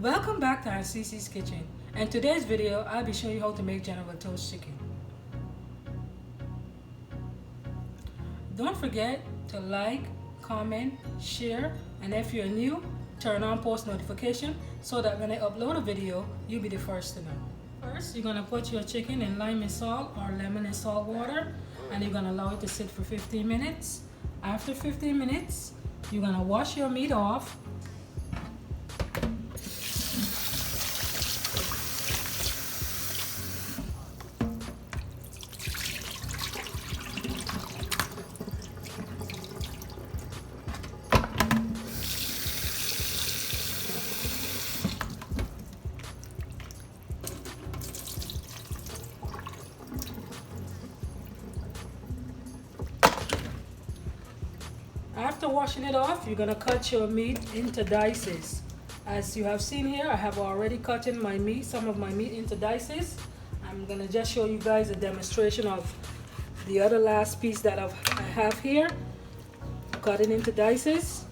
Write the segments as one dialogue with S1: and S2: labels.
S1: Welcome back to our CC's Kitchen. In today's video, I'll be showing you how to make General Toast chicken. Don't forget to like, comment, share, and if you're new, turn on post notification so that when I upload a video, you'll be the first to know. First, you're gonna put your chicken in lime and salt or lemon and salt water, and you're gonna allow it to sit for 15 minutes. After 15 minutes, you're gonna wash your meat off. After washing it off, you're gonna cut your meat into dices. As you have seen here, I have already cut in my meat, some of my meat into dices. I'm gonna just show you guys a demonstration of the other last piece that I have here. Cut it into dices,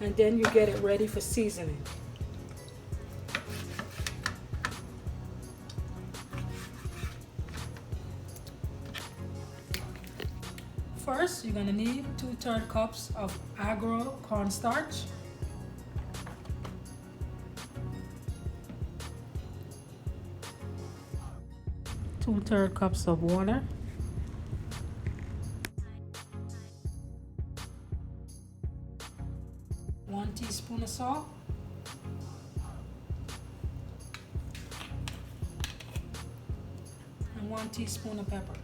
S1: and then you get it ready for seasoning. First, you're gonna need 2/3 cups of ARGO cornstarch, 2/3 cups of water, 1 teaspoon of salt, and 1 teaspoon of pepper.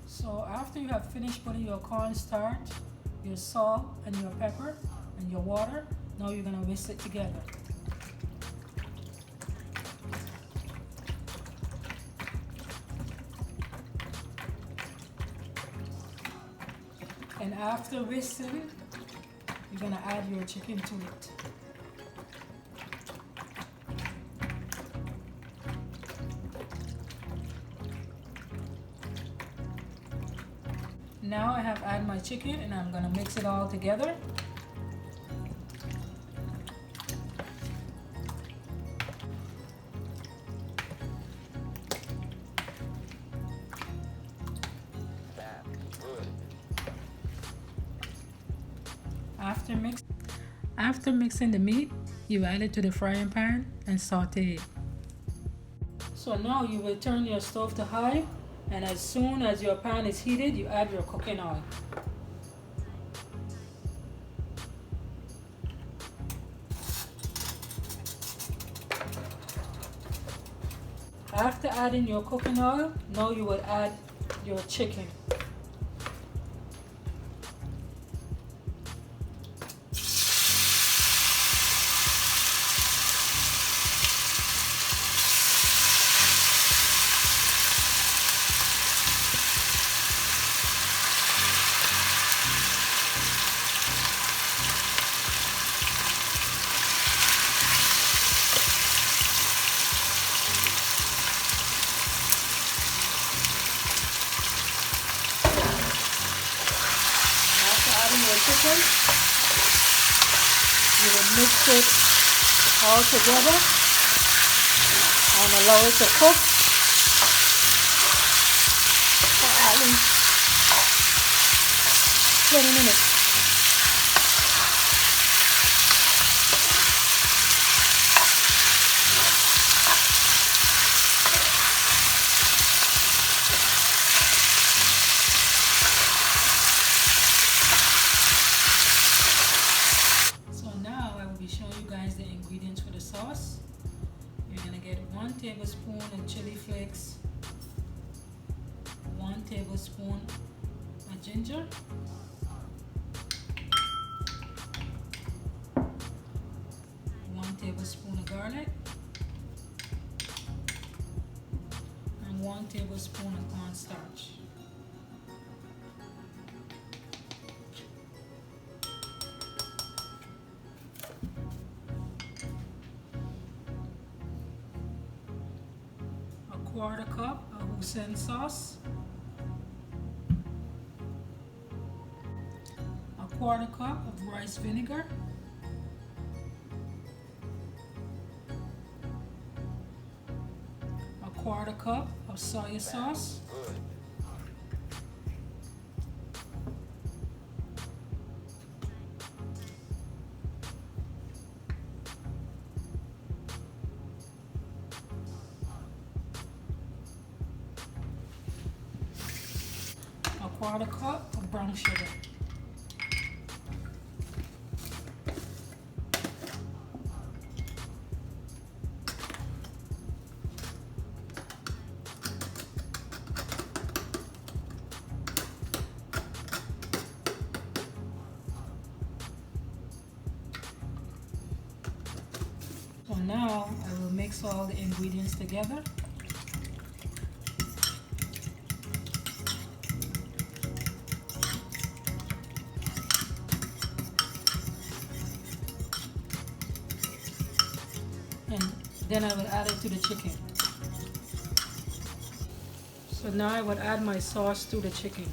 S1: So after you have finished putting your cornstarch, your salt, and your pepper, and your water, now you're gonna whisk it together. And after whisking, you're gonna add your chicken to it. Now I have added my chicken and I'm gonna mix it all together. After mixing the meat, you add it to the frying pan and saute it. So now you will turn your stove to high, and as soon as your pan is heated, you add your cooking oil. After adding your cooking oil, now you will add your chicken. Chicken, you will mix it all together and allow it to cook for at least 20 minutes. The ingredients for the sauce. You're gonna get 1 tablespoon of chili flakes, 1 tablespoon of ginger, 1 tablespoon of garlic, and 1 tablespoon of cornstarch. 1/4 cup of HOISIN sauce, 1/4 cup of rice vinegar, 1/4 cup of soy sauce, 1/4 cup of brown sugar. So now I will mix all the ingredients together. And then I will add it to the chicken. So now I would add my sauce to the chicken.